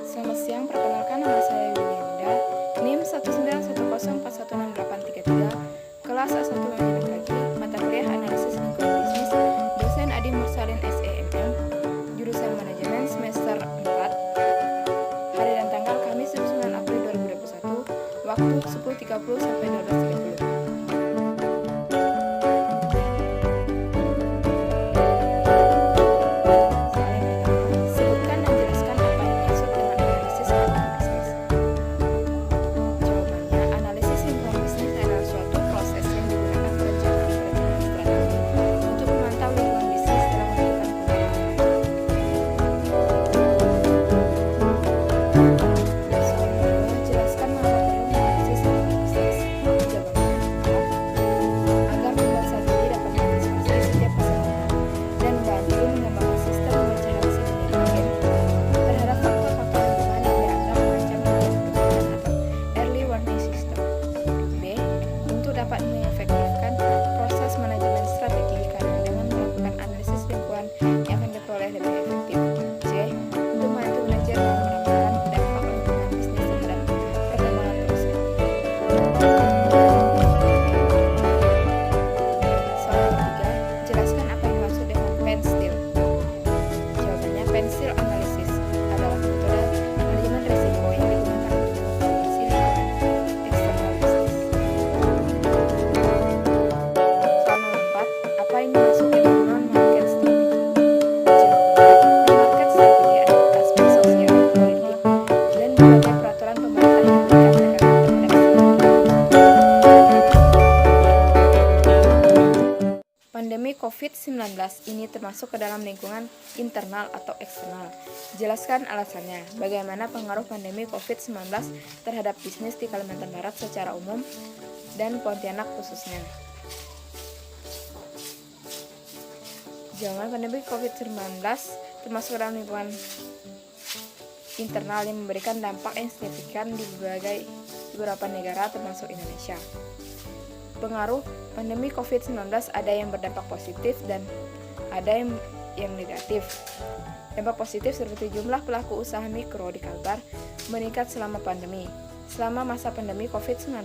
Selamat siang, perkenalkan nama saya Yulianda, NIM 191041683, kelas A1 manajemen pagi, mata kuliah analisis lingkungan bisnis, dosen Adi Mursalin SEMM, jurusan manajemen semester 4, hari dan tanggal Kamis 9 April 2021, waktu 10.30 sampai 12.30. Dapat mengefektifkan proses manajemen strategi karena dengan melakukan analisis lingkungan yang akan diperoleh lebih efektif. C. Untuk membantu manajer dalam meramalkan dampak lingkungan bisnis terhadap perkembangan perusahaan. Soal ketiga, jelaskan apa yang dimaksud dengan pensil. Jawabannya, pensil analisis adalah metode manajemen risiko yang digunakan untuk mengevaluasi lingkungan eksternal bisnis. Apa yang dimaksud dengan non-market strategi? Jawabannya, non-market strategi adalah aspek sosial, politik, dan berbagai peraturan pemerintah yang memberikan tekanan terhadap pandemi COVID-19 ini termasuk ke dalam lingkungan internal atau eksternal. Jelaskan alasannya. Bagaimana pengaruh pandemi COVID-19 terhadap bisnis di Kalimantan Barat secara umum dan Pontianak khususnya. Jawaban, pandemi COVID-19 termasuk dalam lingkungan internal yang memberikan dampak yang signifikan di beberapa negara termasuk Indonesia. Pengaruh pandemi COVID-19 ada yang berdampak positif dan ada yang negatif. Dampak positif seperti jumlah pelaku usaha mikro di Kalbar meningkat selama pandemi. Selama masa pandemi COVID-19,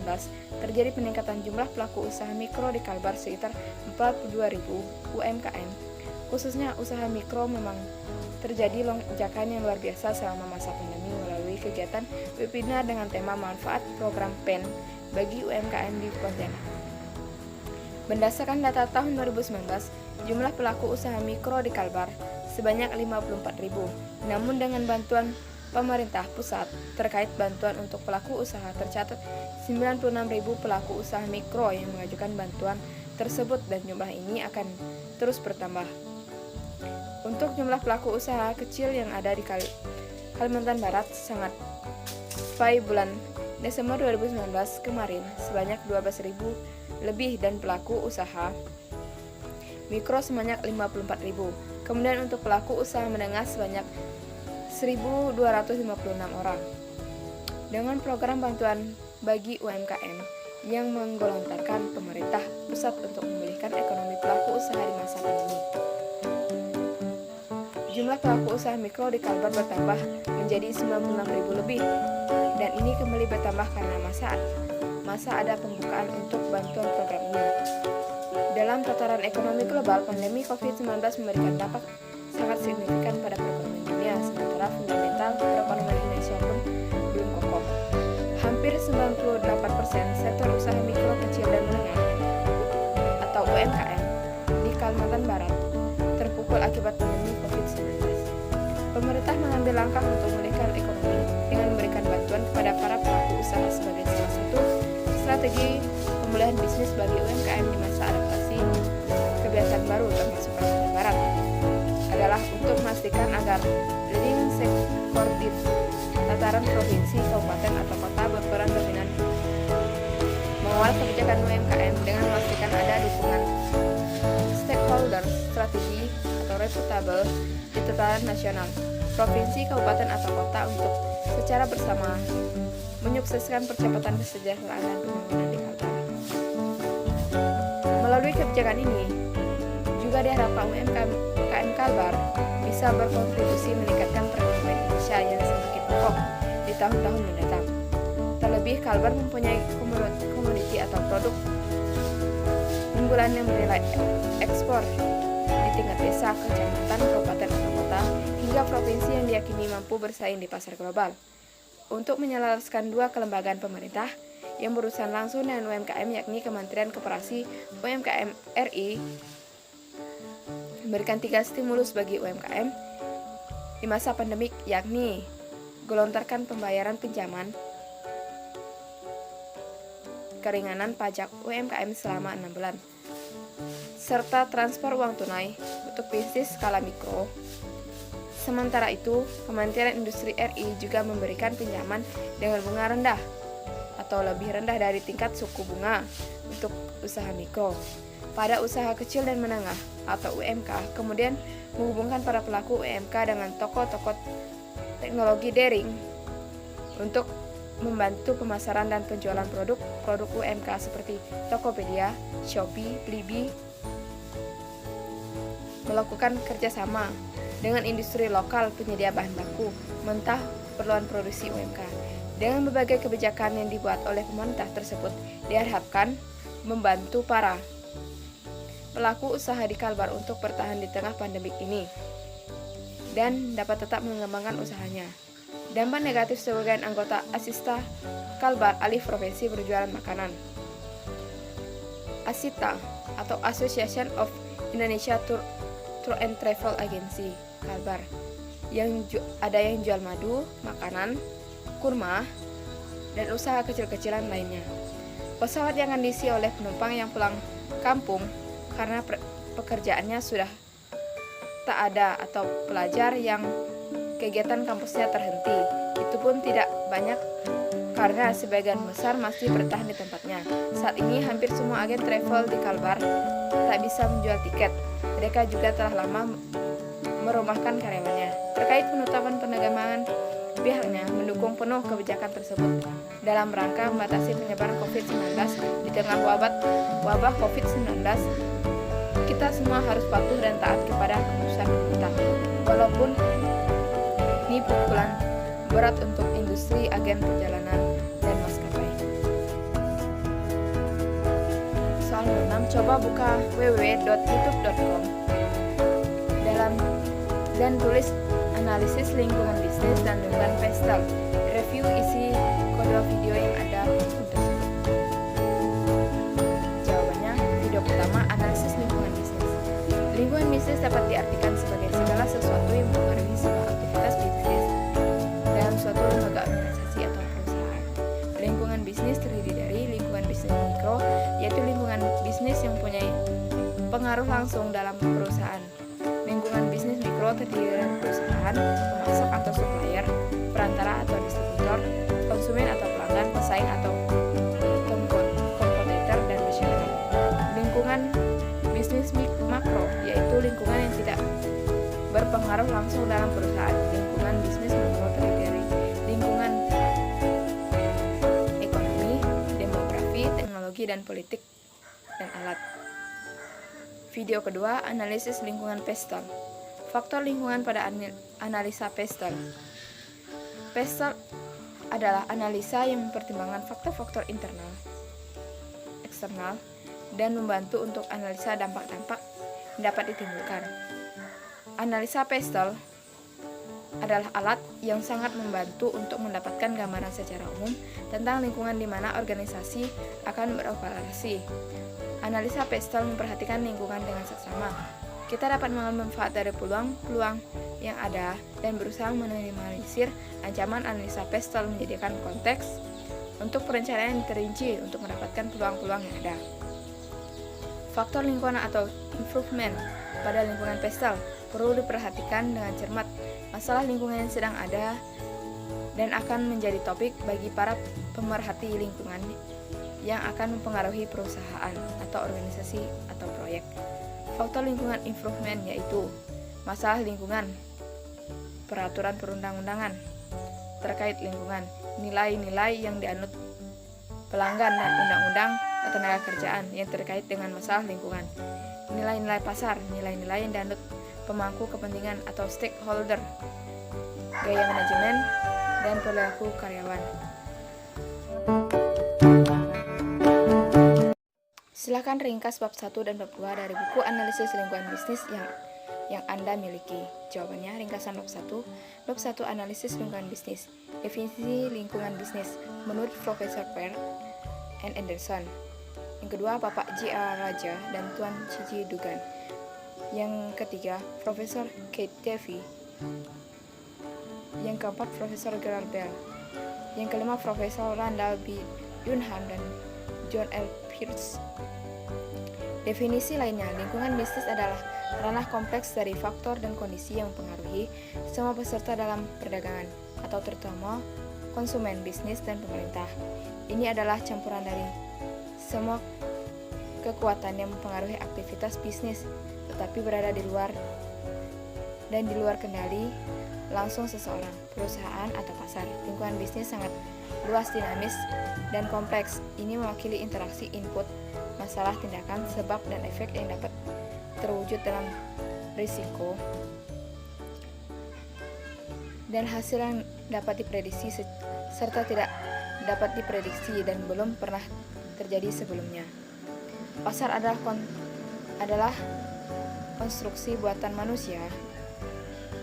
terjadi peningkatan jumlah pelaku usaha mikro di Kalbar sekitar 42.000 UMKM. Khususnya usaha mikro memang terjadi lonjakan yang luar biasa selama masa pandemi melalui kegiatan webinar dengan tema manfaat program PEN bagi UMKM di Pontianak. Berdasarkan data tahun 2019, jumlah pelaku usaha mikro di Kalbar sebanyak 54.000. Namun dengan bantuan pemerintah pusat terkait bantuan untuk pelaku usaha tercatat 96.000 pelaku usaha mikro yang mengajukan bantuan tersebut dan jumlah ini akan terus bertambah. Untuk jumlah pelaku usaha kecil yang ada di Kalimantan Barat sangat pada bulan Desember 2019 kemarin sebanyak 12.000 lebih dan pelaku usaha mikro sebanyak 54.000. Kemudian untuk pelaku usaha menengah sebanyak 1.256 orang. Dengan program bantuan bagi UMKM yang menggelontorkan pemerintah pusat untuk memulihkan ekonomi pelaku usaha di masa pandemi, jumlah pelaku usaha mikro di Kalbar bertambah menjadi 96.000 lebih, dan ini kembali bertambah karena masa ada pembukaan untuk bantuan program ini. Dalam tataran ekonomi global, pandemi COVID-19 memberikan dampak sangat signifikan pada perekonomian dunia, sementara fundamental perekonomian Indonesia pun belum kokoh. Hampir 98% sektor usaha mikro, kecil, dan menengah atau UMKM di Kalimantan Barat terpukul akibat pandemi COVID-19. Pemerintah mengambil langkah untuk memulihkan ekonomi dengan memberikan bantuan kepada para pelaku usaha sebagai salah satu strategi pemulihan bisnis bagi UMKM di masa adaptasi kebiasaan baru termasuk Kalimantan Barat adalah untuk memastikan agar leading sector di tataran provinsi, kabupaten, atau kota berperan dominan mengawal kebijakan UMKM dengan memastikan ada dukungan stakeholder strategi atau reputable di tataran nasional, provinsi, kabupaten, atau kota untuk secara bersama menyukseskan percepatan kesejahteraan dan pembangunan di Kalbar. Melalui kebijakan ini juga diharapkan UMKM Kalbar bisa berkontribusi meningkatkan perekonomian Indonesia yang semakin kokoh di tahun-tahun mendatang. Terlebih, Kalbar mempunyai komoditi atau produk unggulan yang bernilai ekspor di tingkat desa, kecamatan, kabupaten, atau kota, hingga provinsi yang diyakini mampu bersaing di pasar global. Untuk menyelaraskan dua kelembagaan pemerintah yang berurusan langsung dengan UMKM, yakni Kementerian Koperasi UMKM RI, memberikan 3 stimulus bagi UMKM di masa pandemik, yakni gelontorkan pembayaran pinjaman, keringanan pajak UMKM selama 6 bulan, serta transfer uang tunai untuk bisnis skala mikro. Sementara itu, Kementerian Industri RI juga memberikan pinjaman dengan bunga rendah atau lebih rendah dari tingkat suku bunga untuk usaha mikro pada usaha kecil dan menengah atau UMK, kemudian menghubungkan para pelaku UMK dengan toko-toko teknologi daring untuk membantu pemasaran dan penjualan produk UMK seperti Tokopedia, Shopee, Blibli, melakukan kerjasama dengan industri lokal penyedia bahan baku mentah keperluan produksi UMK. Dengan berbagai kebijakan yang dibuat oleh pemerintah tersebut diharapkan membantu para pelaku usaha di Kalbar untuk bertahan di tengah pandemik ini dan dapat tetap mengembangkan usahanya. Dampak negatif sebagian anggota Asista Kalbar alih profesi berjualan makanan. ASITA atau Association of Indonesia Tour and Travel Agency Kalbar ada yang jual madu, makanan, kurma, dan usaha kecil-kecilan lainnya. Pesawat yang akan diisi oleh penumpang yang pulang kampung karena pekerjaannya sudah tak ada atau pelajar yang kegiatan kampusnya terhenti. Itu pun tidak banyak karena sebagian besar masih bertahan di tempatnya. Saat ini hampir semua agen travel di Kalbar tak bisa menjual tiket. Mereka juga telah lama merumahkan karyawannya. Terkait penutupan penerbangan, pihaknya mendukung penuh kebijakan tersebut dalam rangka membatasi penyebaran COVID-19 di tengah wabah COVID-19. Kita semua harus patuh dan taat kepada keputusan pemerintah. Walaupun ini pukulan berat untuk industri agen perjalanan dan maskapai. Soal 6, coba buka www.youtube.com dan tulis analisis lingkungan bisnis dan lingkungan pestel. Review isi kedua video yang ada tersebut. Jawabannya, video pertama, analisis lingkungan bisnis. Lingkungan bisnis dapat diartikan sebagai segala sesuatu yang mempengaruhi sebuah aktivitas bisnis dalam suatu lembaga organisasi atau perusahaan. Lingkungan bisnis terdiri dari lingkungan bisnis mikro, yaitu lingkungan bisnis yang mempunyai pengaruh langsung dalam perusahaan. Lingkungan bisnis mikro terdiri dari perusahaan, pemasok atau supplier, perantara atau distributor, konsumen atau pelanggan, pesaing atau kompetitor, dan masyarakat. Lingkungan bisnis makro yaitu lingkungan yang tidak berpengaruh langsung dalam perusahaan. Lingkungan bisnis makro terdiri dari lingkungan ekonomi, demografi, teknologi, dan politik, dan alat. Video kedua, analisis lingkungan pestel. Faktor lingkungan pada analisa pestel. Pestel adalah analisa yang mempertimbangkan faktor-faktor internal, eksternal, dan membantu untuk analisa dampak-dampak yang dapat ditimbulkan. Analisa pestel adalah alat yang sangat membantu untuk mendapatkan gambaran secara umum tentang lingkungan di mana organisasi akan beroperasi. Analisa pestel memperhatikan lingkungan dengan seksama. Kita dapat mengambil manfaat dari peluang-peluang yang ada dan berusaha meminimalisir ancaman. Analisa pestel menjadikan konteks untuk perencanaan yang terinci untuk mendapatkan peluang-peluang yang ada. Faktor lingkungan atau improvement pada lingkungan pestel perlu diperhatikan dengan cermat. Masalah lingkungan yang sedang ada dan akan menjadi topik bagi para pemerhati lingkungan yang akan mempengaruhi perusahaan atau organisasi atau proyek. Faktor lingkungan improvement yaitu masalah lingkungan, peraturan perundang-undangan terkait lingkungan, nilai-nilai yang dianut pelanggan dan undang-undang ketenaga kerjaan yang terkait dengan masalah lingkungan, nilai-nilai pasar, nilai-nilai yang dianut pemangku kepentingan atau stakeholder, gaya manajemen, dan perilaku karyawan. Silakan ringkas bab 1 dan bab 2 dari buku analisis lingkungan bisnis yang Anda miliki. Jawabannya, ringkasan bab 1. Bab 1 analisis lingkungan bisnis. Definisi lingkungan bisnis menurut Profesor Peer and Anderson. Yang kedua, Bapak J.A. Raja dan Tuan C.J. Dugan. Yang ketiga, Profesor Kate Davey. Yang keempat, Profesor Gerald Bell. Yang kelima, Profesor Randall B. Dunham dan John L. Pierce. Definisi lainnya, lingkungan bisnis adalah ranah kompleks dari faktor dan kondisi yang mempengaruhi semua peserta dalam perdagangan, atau terutama konsumen, bisnis, dan pemerintah. Ini adalah campuran dari semua kekuatan yang mempengaruhi aktivitas bisnis, tetapi berada di luar kendali langsung seseorang, perusahaan, atau pasar. Lingkungan bisnis sangat luas, dinamis, dan kompleks. Ini mewakili interaksi input, masalah, tindakan, sebab, dan efek yang dapat terwujud dalam risiko dan hasil yang dapat diprediksi serta tidak dapat diprediksi dan belum pernah terjadi sebelumnya. Pasar adalah konstruksi buatan manusia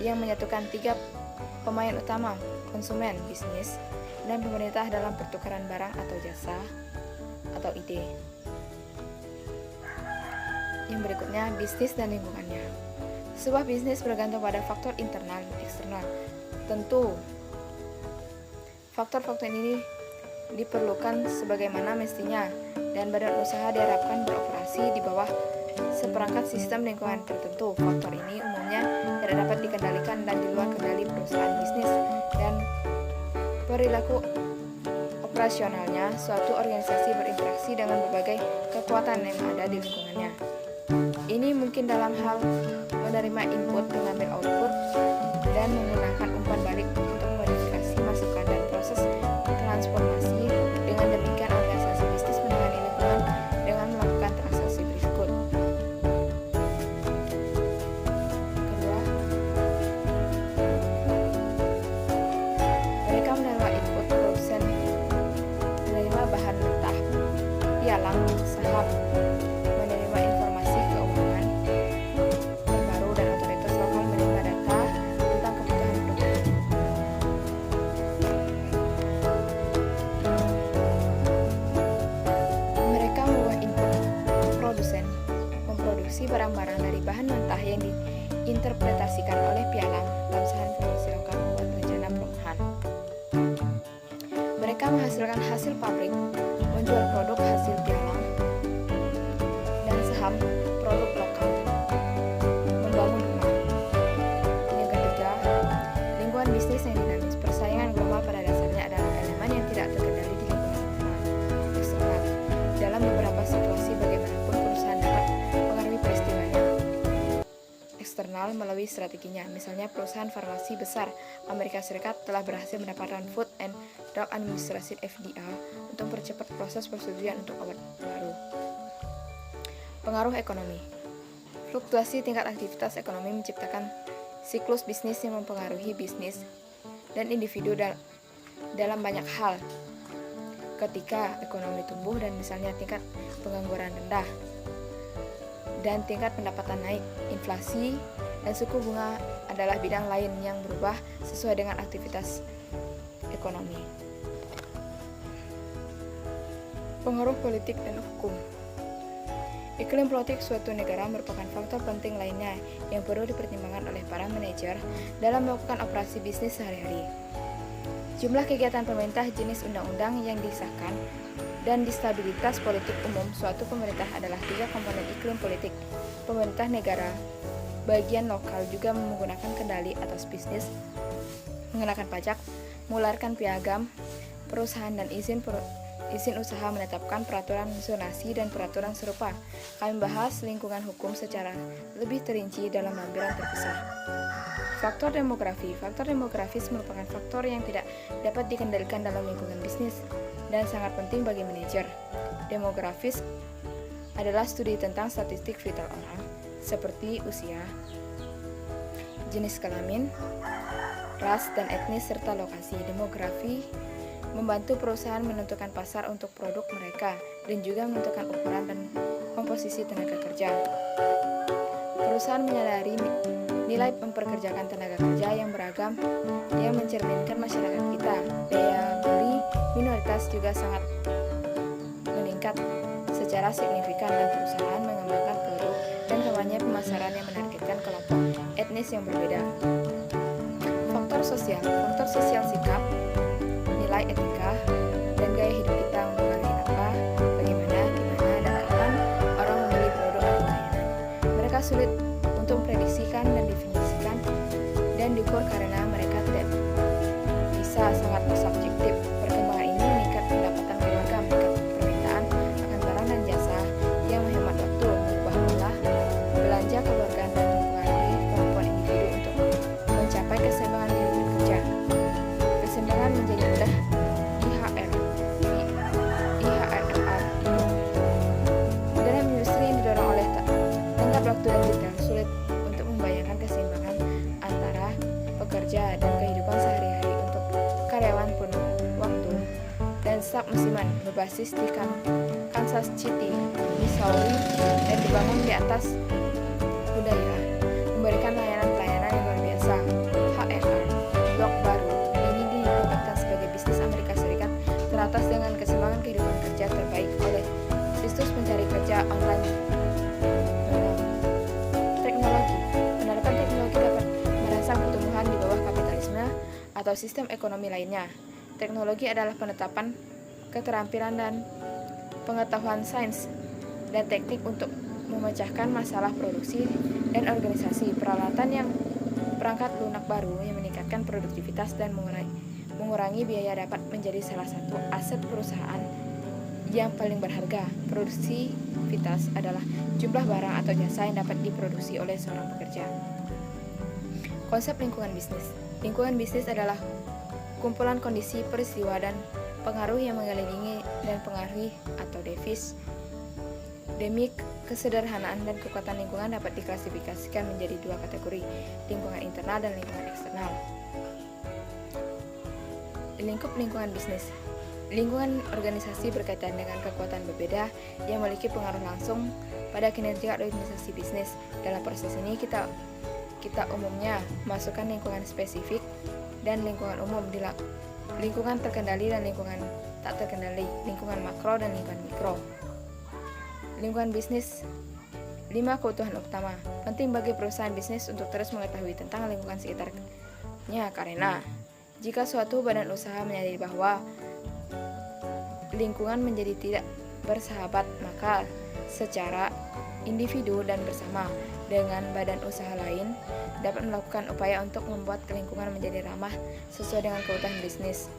yang menyatukan tiga pemain utama, konsumen, bisnis, dan pemerintah dalam pertukaran barang atau jasa atau ide. Yang berikutnya, bisnis dan lingkungannya. Sebuah bisnis bergantung pada faktor internal dan eksternal. Tentu, faktor-faktor ini diperlukan sebagaimana mestinya, dan badan usaha diharapkan beroperasi di bawah seperangkat sistem lingkungan tertentu. Faktor ini umumnya tidak dapat dikendalikan dan di luar kendali perusahaan bisnis dan perilaku operasionalnya. Suatu organisasi berinteraksi dengan berbagai kekuatan yang ada di lingkungannya. Ini mungkin dalam hal menerima input, mengambil output, dan menggunakan umpan balik untuk modifikasi masukan dan proses transformasi. Dengan demikian, organisasi bisnis menangani lingkungan dengan melakukan transaksi berikut. Kedua, mereka menerima input produsen, menerima bahan mentah, pialang, saham, menerima informasi keuangan terbaru, dan otoritas lokal menerima data tentang kebutuhan produk. Mereka mengubah input produsen, memproduksi barang-barang dari bahan mentah yang diinterpretasikan oleh pialang, dan saham informasi lokal membuat rencana perumahan. Mereka menghasilkan hasil pabrik, menjual produk hasil pialang, dan saham produk lokal, membangun rumah. Yang ketiga, lingkungan bisnis yang dinamis. Persaingan global pada dasarnya adalah elemen yang tidak terkendali di lingkungan eksternal. Dalam beberapa situasi, bagaimanapun perusahaan dapat mengaruhi peristiwanya eksternal melalui strateginya. Misalnya, perusahaan farmasi besar Amerika Serikat telah berhasil mendapatkan Food and Drug Administration (FDA) untuk mempercepat proses persetujuan untuk obat baru. Pengaruh ekonomi. Fluktuasi tingkat aktivitas ekonomi menciptakan siklus bisnis yang mempengaruhi bisnis dan individu dalam banyak hal. Ketika ekonomi tumbuh dan misalnya tingkat pengangguran rendah dan tingkat pendapatan naik, inflasi dan suku bunga adalah bidang lain yang berubah sesuai dengan aktivitas ekonomi. Pengaruh politik dan hukum. Iklim politik suatu negara merupakan faktor penting lainnya yang perlu dipertimbangkan oleh para manajer dalam melakukan operasi bisnis sehari-hari. Jumlah kegiatan pemerintah, jenis undang-undang yang disahkan, dan stabilitas politik umum suatu pemerintah adalah tiga komponen iklim politik. Pemerintah negara bagian lokal juga menggunakan kendali atas bisnis, mengenakan pajak, mengeluarkan piagam perusahaan dan izin usaha, menetapkan peraturan zonasi dan peraturan serupa. Kami bahas lingkungan hukum secara lebih terinci dalam lampiran terpisah. Faktor demografi. Faktor demografis merupakan faktor yang tidak dapat dikendalikan dalam lingkungan bisnis dan sangat penting bagi manajer. Demografis adalah studi tentang statistik vital orang, seperti usia, jenis kelamin, ras dan etnis, serta lokasi. Demografi membantu perusahaan menentukan pasar untuk produk mereka dan juga menentukan ukuran dan komposisi tenaga kerja. Perusahaan menyadari nilai memperkerjakan tenaga kerja yang beragam yang mencerminkan masyarakat kita. Daya beli minoritas juga sangat meningkat secara signifikan dan perusahaan mengembangkan produk dan kampanye pemasaran yang menargetkan kelompok etnis yang berbeda. Faktor sosial sikap, nilai etika, dan gaya hidup kita mempengaruhi apa, bagaimana, gimana, dan kapan orang membeli produk atau layanan. Mereka sulit untuk memprediksikan dan definisikan dan diukur karena mereka tidak bisa sangat subjektif. Perkembangan ini meningkat pendapatan keluarga, meningkat permintaan akan barang dan jasa yang menghemat waktu, mengubah pola belanja keluarga dan mempengaruhi kemampuan individu untuk mencapai keseimbangan kehidupan kerja. Keseimbangan menjadi mudah IHRR. Dalam industri yang didorong oleh tenggat waktu dan detail, sulit untuk membayangkan keseimbangan antara pekerja dan kehidupan sehari-hari untuk karyawan penuh waktu dan staf musiman berbasis di Kansas City, Missouri, dan dibangun di atas budaya, memberikan layanan-pelayanan yang luar biasa. HRR blok baru ini dinobatkan sebagai bisnis Amerika Serikat teratas dengan keseimbangan kehidupan kerja terbaik oleh situs pencari kerja online. Teknologi. Penerapan teknologi dapat merangsang pertumbuhan di bawah kapitalisme atau sistem ekonomi lainnya. Teknologi adalah penetapan keterampilan dan pengetahuan sains dan teknik untuk memecahkan masalah produksi dan organisasi. Perangkat lunak baru yang meningkatkan produktivitas dan mengurangi biaya dapat menjadi salah satu aset perusahaan yang paling berharga. Produktivitas adalah jumlah barang atau jasa yang dapat diproduksi oleh seorang pekerja. Konsep lingkungan bisnis. Lingkungan bisnis adalah kumpulan kondisi, peristiwa, dan pengaruh yang mengelilingi dan pengaruhi atau devis. Demi kesederhanaan dan kekuatan lingkungan dapat diklasifikasikan menjadi dua kategori, lingkungan internal dan lingkungan eksternal. Lingkup lingkungan bisnis. Lingkungan organisasi berkaitan dengan kekuatan berbeda yang memiliki pengaruh langsung pada kinerja organisasi bisnis. Dalam proses ini kita umumnya masukkan lingkungan spesifik dan lingkungan umum, lingkungan terkendali dan lingkungan tak terkendali, lingkungan makro dan lingkungan mikro. Lingkungan bisnis. 5 kebutuhan utama penting bagi perusahaan bisnis untuk terus mengetahui tentang lingkungan sekitarnya, karena jika suatu badan usaha menyadari bahwa lingkungan menjadi tidak bersahabat, maka secara individu dan bersama dengan badan usaha lain dapat melakukan upaya untuk membuat lingkungan menjadi ramah sesuai dengan kebutuhan bisnis.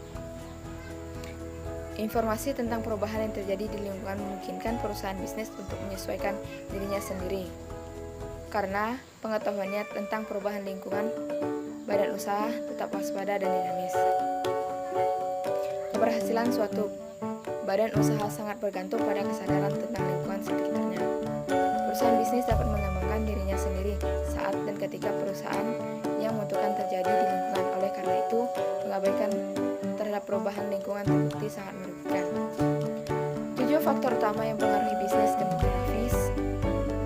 Informasi tentang perubahan yang terjadi di lingkungan memungkinkan perusahaan bisnis untuk menyesuaikan dirinya sendiri. Karena pengetahuannya tentang perubahan lingkungan, badan usaha tetap waspada dan dinamis. Keberhasilan suatu badan usaha sangat bergantung pada kesadaran tentang lingkungan sekitarnya. Perusahaan bisnis dapat mengembangkan dirinya sendiri saat dan ketika perusahaan yang membutuhkan terjadi di lingkungan. Oleh karena itu, mengabaikan terhadap perubahan lingkungan terbukti sangat merugikan. 7 faktor utama yang mempengaruhi bisnis: demografis,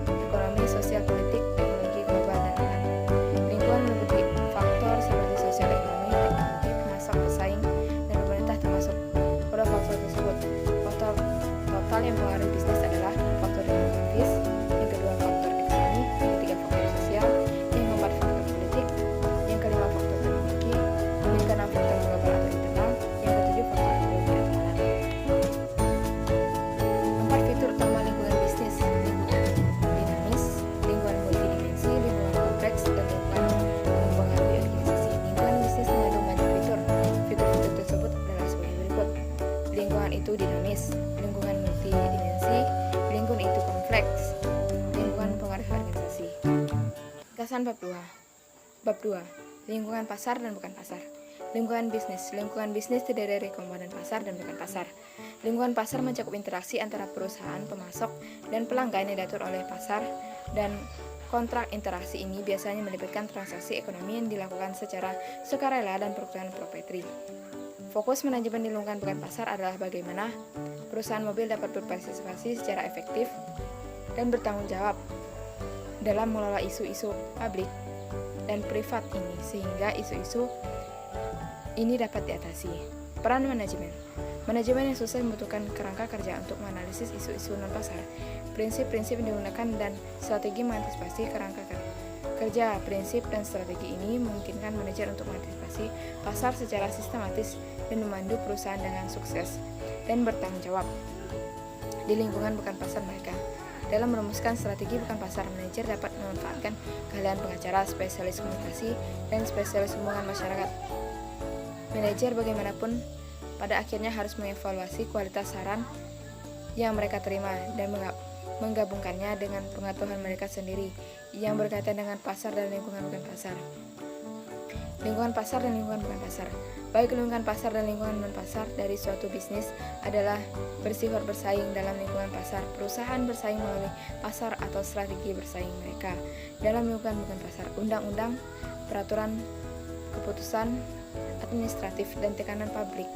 ekonomi, sosial, politik, teknologi, global, dan alam. Lingkungan meliputi faktor seperti sosial, ekonomi, teknologi, pemasok, pesaing, dan pemerintah termasuk pada faktor tersebut. Faktor total yang mempengaruhi bisnis adalah faktor demografis, yang kedua faktor ekonomi, yang ketiga faktor sosial, yang keempat faktor politik, yang kelima faktor teknologi, yang keenam faktor global atau internal, yang ketujuh faktor teknologi atau alam. 4 fitur utama lingkungan bisnis: lingkungan dinamis, lingkungan multidimensi, lingkungan kompleks, dan lingkungan mempengaruhi organisasi. Lingkungan bisnis mengandung banyak fitur. Fitur-fitur tersebut adalah sebagai berikut: lingkungan itu dinamis, lingkungan multidimensi, lingkungan itu kompleks, lingkungan mempengaruhi organisasi. Gagasan bab 2. Bab 2. Lingkungan pasar dan bukan pasar. Lingkungan bisnis. Lingkungan bisnis terdiri dari komponen pasar dan bukan pasar. Lingkungan pasar mencakup interaksi antara perusahaan, pemasok, dan pelanggan yang diatur oleh pasar, dan kontrak interaksi ini biasanya melibatkan transaksi ekonomi yang dilakukan secara sukarela dan pertukaran proprietary. Fokus manajemen di lingkungan bukan pasar adalah bagaimana perusahaan mobil dapat berpartisipasi secara efektif dan bertanggung jawab dalam mengelola isu-isu publik dan privat ini sehingga isu-isu ini dapat diatasi. Peran manajemen. Manajemen yang sukses membutuhkan kerangka kerja untuk menganalisis isu-isu non-pasar, prinsip-prinsip yang digunakan dan strategi mengantisipasi kerangka kerja. Prinsip dan strategi ini memungkinkan manajer untuk mengantisipasi pasar secara sistematis dan memandu perusahaan dengan sukses dan bertanggung jawab di lingkungan bukan pasar mereka. Dalam merumuskan strategi bukan pasar, manajer dapat memanfaatkan keahlian pengacara, spesialis komunikasi, dan spesialis hubungan masyarakat. Manajer bagaimanapun pada akhirnya harus mengevaluasi kualitas saran yang mereka terima dan menggabungkannya dengan pengetahuan mereka sendiri yang berkaitan dengan pasar dan lingkungan bukan pasar. Lingkungan pasar dan lingkungan bukan pasar. Baik lingkungan pasar dan lingkungan non-pasar dari suatu bisnis adalah bersifat bersaing dalam lingkungan pasar. Perusahaan bersaing melalui pasar atau strategi bersaing mereka. Dalam lingkungan bukan pasar, undang-undang, peraturan, keputusan administratif, dan tekanan publik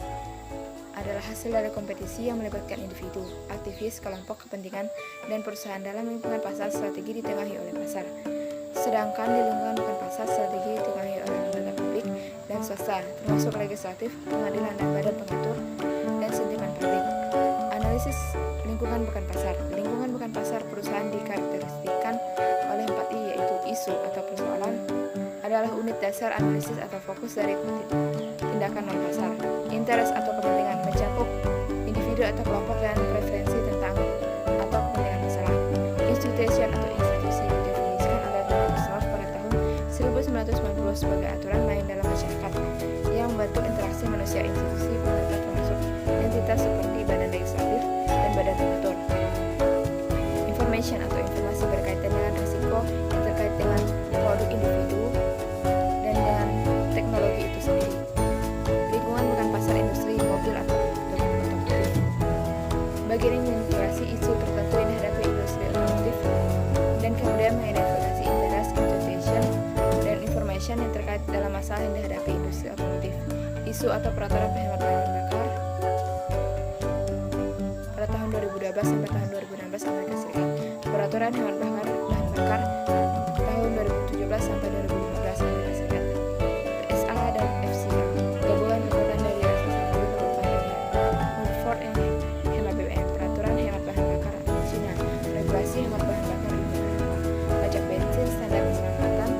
adalah hasil dari kompetisi yang melibatkan individu, aktivis, kelompok kepentingan, dan perusahaan. Dalam lingkungan pasar, strategi ditengahi oleh pasar. Sedangkan di lingkungan bukan pasar, strategi ditengahi oleh lembaga publik dan swasta, termasuk legislatif, pengadilan, dan badan pengatur, dan sentimen publik. Analisis lingkungan bukan pasar. Lingkungan bukan pasar perusahaan dikarakteristikkan oleh 4I, yaitu isu atau persoalan adalah unit dasar analisis atau fokus dari tindakan non-pasar. Interest atau kepentingan mencakup individu atau kelompok dan preferensi tentang atau kepentingan masalah. Institution atau institusi didefinisikan oleh Thomas pada tahun 1990 sebagai aturan main dalam masyarakat yang membentuk interaksi manusia, institusi, pemerintah, termasuk entitas seperti badan legislatif dan badan pengatur. Information atau informasi berkaitan dengan risiko yang terkait dengan produk individu dan dengan teknologi itu sendiri. Lingkungan bukan pasar industri, mobil, atau otomotif. Bagian yang mengintegrasi isu tertentu yang dihadapi industri otomotif dan kemudian mengidentifikasi interest, institution, dan information yang terkait dalam masalah yang dihadapi industri otomotif. Isu atau peraturan penghemat bahan bakar pada tahun 2012 sampai tahun 2016 Amerika Serikat. Peraturan hemat bahan bakar tahun 2017 sampai 2015 Amerika Serikat. PSA dan FCA, gabungan kekuatan dari Asosiasi Mobil Ford yang hemat BBM. Peraturan hemat bahan bakar China, regulasi hemat bahan bakar Uni Eropa, pajak bensin, standar keselamatan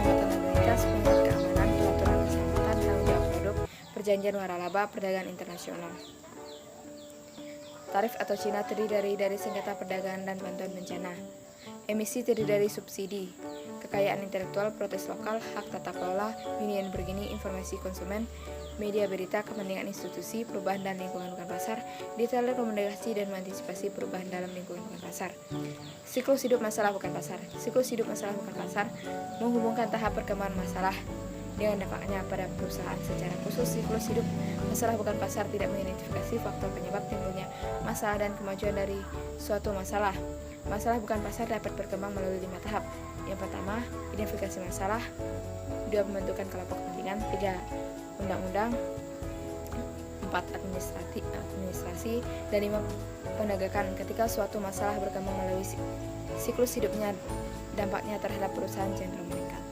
lalu lintas, pengingat keamanan, peraturan keselamatan, tanggung jawab produk, perjanjian waralaba, perdagangan internasional. Tarif atau Cina terdiri dari sengketa perdagangan dan bantuan bencana. Emisi terdiri dari subsidi, kekayaan intelektual, protes lokal, hak tata kelola, union bergeni, informasi konsumen, media berita, kepentingan institusi, perubahan dan lingkungan bukan pasar, detail rekomendasi dan mengantisipasi perubahan dalam lingkungan bukan pasar. Siklus hidup masalah bukan pasar. Siklus hidup masalah bukan pasar menghubungkan tahap perkembangan masalah dengan dampaknya pada perusahaan. Secara khusus, siklus hidup masalah bukan pasar tidak mengidentifikasi faktor penyebab timbulnya masalah dan kemajuan dari suatu masalah. Masalah bukan pasar dapat berkembang melalui 5 tahap. Yang pertama, identifikasi masalah. 2. Pembentukan kelompok kepentingan. 3. Undang-undang. 4. Administrasi. Dan 5. Penegakan. Ketika suatu masalah berkembang melalui siklus hidupnya, dampaknya terhadap perusahaan cenderung meningkat.